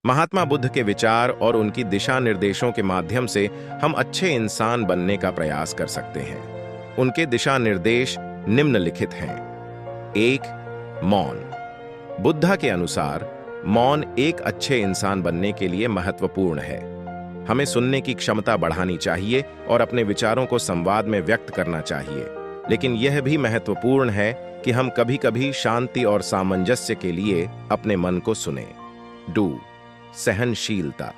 महात्मा बुद्ध के विचार और उनकी दिशा निर्देशों के माध्यम से हम अच्छे इंसान बनने का प्रयास कर सकते हैं। उनके दिशा निर्देश निम्नलिखित हैं। 1. मौन। बुद्धा के अनुसार मौन एक अच्छे इंसान बनने के लिए महत्वपूर्ण है। हमें सुनने की क्षमता बढ़ानी चाहिए और अपने विचारों को संवाद में व्यक्त करना चाहिए, लेकिन यह भी महत्वपूर्ण है कि हम कभी-कभी शांति और सामंजस्य के लिए अपने मन को सुनें। 2. सहनशीलता।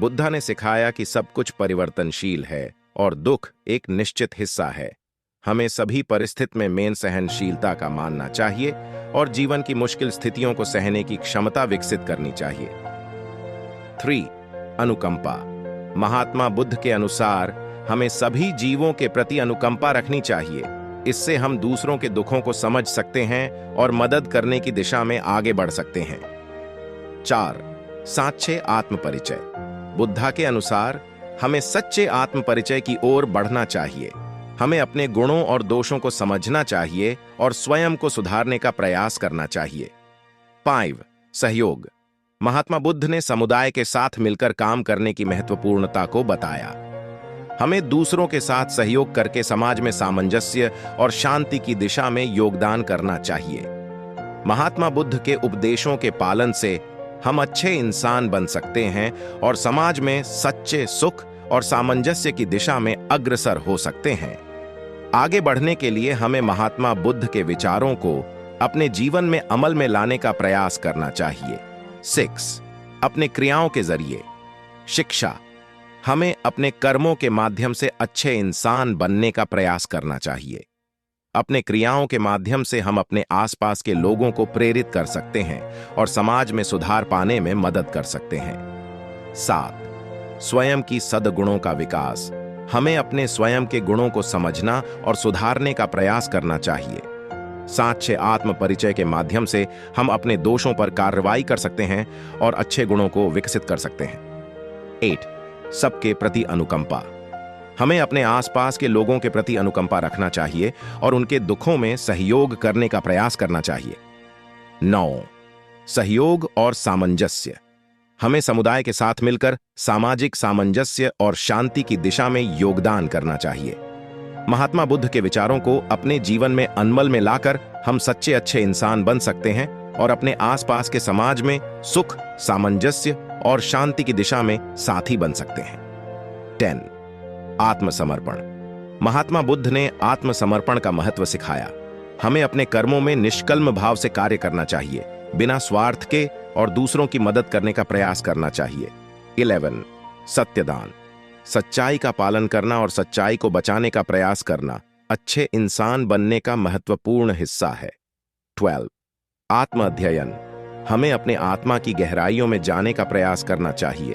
बुद्धा ने सिखाया कि सब कुछ परिवर्तनशील है और दुख एक निश्चित हिस्सा है। हमें सभी परिस्थिति में सहनशीलता का मानना चाहिए और जीवन की मुश्किल स्थितियों को सहने की क्षमता विकसित करनी चाहिए। 3. अनुकंपा। महात्मा बुद्ध के अनुसार हमें सभी जीवों के प्रति अनुकंपा रखनी चाहिए। इससे हम दूसरों के दुखों को समझ सकते हैं और मदद करने की दिशा में आगे बढ़ सकते हैं। 4. सच्चे आत्मपरिचय। बुद्धा के अनुसार हमें सच्चे आत्मपरिचय की ओर बढ़ना चाहिए। हमें अपने गुणों और दोषों को समझना चाहिए और स्वयं को सुधारने का प्रयास करना चाहिए। 5. सहयोग। महात्मा बुद्ध ने समुदाय के साथ मिलकर काम करने की महत्वपूर्णता को बताया। हमें दूसरों के साथ सहयोग करके समाज में सामंजस्य और शांति की दिशा में योगदान करना चाहिए। महात्मा बुद्ध के उपदेशों के पालन से हम अच्छे इंसान बन सकते हैं और समाज में सच्चे सुख और सामंजस्य की दिशा में अग्रसर हो सकते हैं। आगे बढ़ने के लिए हमें महात्मा बुद्ध के विचारों को अपने जीवन में अमल में लाने का प्रयास करना चाहिए। 6. अपने क्रियाओं के जरिए शिक्षा। हमें अपने कर्मों के माध्यम से अच्छे इंसान बनने का प्रयास करना चाहिए। अपने क्रियाओं के माध्यम से हम अपने आसपास के लोगों को प्रेरित कर सकते हैं और समाज में सुधार पाने में मदद कर सकते हैं। 7. स्वयं की सद्गुणों का विकास। हमें अपने स्वयं के गुणों को समझना और सुधारने का प्रयास करना चाहिए। सच्चे आत्मपरिचय के माध्यम से हम अपने दोषों पर कार्रवाई कर सकते हैं और अच्छे गुणों को विकसित कर सकते हैं। 8. सबके प्रति अनुकंपा। हमें अपने आसपास के लोगों के प्रति अनुकंपा रखना चाहिए और उनके दुखों में सहयोग करने का प्रयास करना चाहिए। 9. सहयोग और सामंजस्य। हमें समुदाय के साथ मिलकर सामाजिक सामंजस्य और शांति की दिशा में योगदान करना चाहिए। महात्मा बुद्ध के विचारों को अपने जीवन में अमल में लाकर हम सच्चे अच्छे इंसान बन सकते हैं और अपने आसपास के समाज में सुख, सामंजस्य और शांति की दिशा में साथी बन सकते हैं। 10. आत्मसमर्पण। महात्मा बुद्ध ने आत्मसमर्पण का महत्व सिखाया। हमें अपने कर्मों में निष्कल्म भाव से कार्य करना चाहिए, बिना स्वार्थ के, और दूसरों की मदद करने का प्रयास करना चाहिए। 11. सत्यदान। सच्चाई का पालन करना और सच्चाई को बचाने का प्रयास करना अच्छे इंसान बनने का महत्वपूर्ण हिस्सा है। 12. आत्म अध्ययन। हमें अपने आत्मा की गहराइयों में जाने का प्रयास करना चाहिए।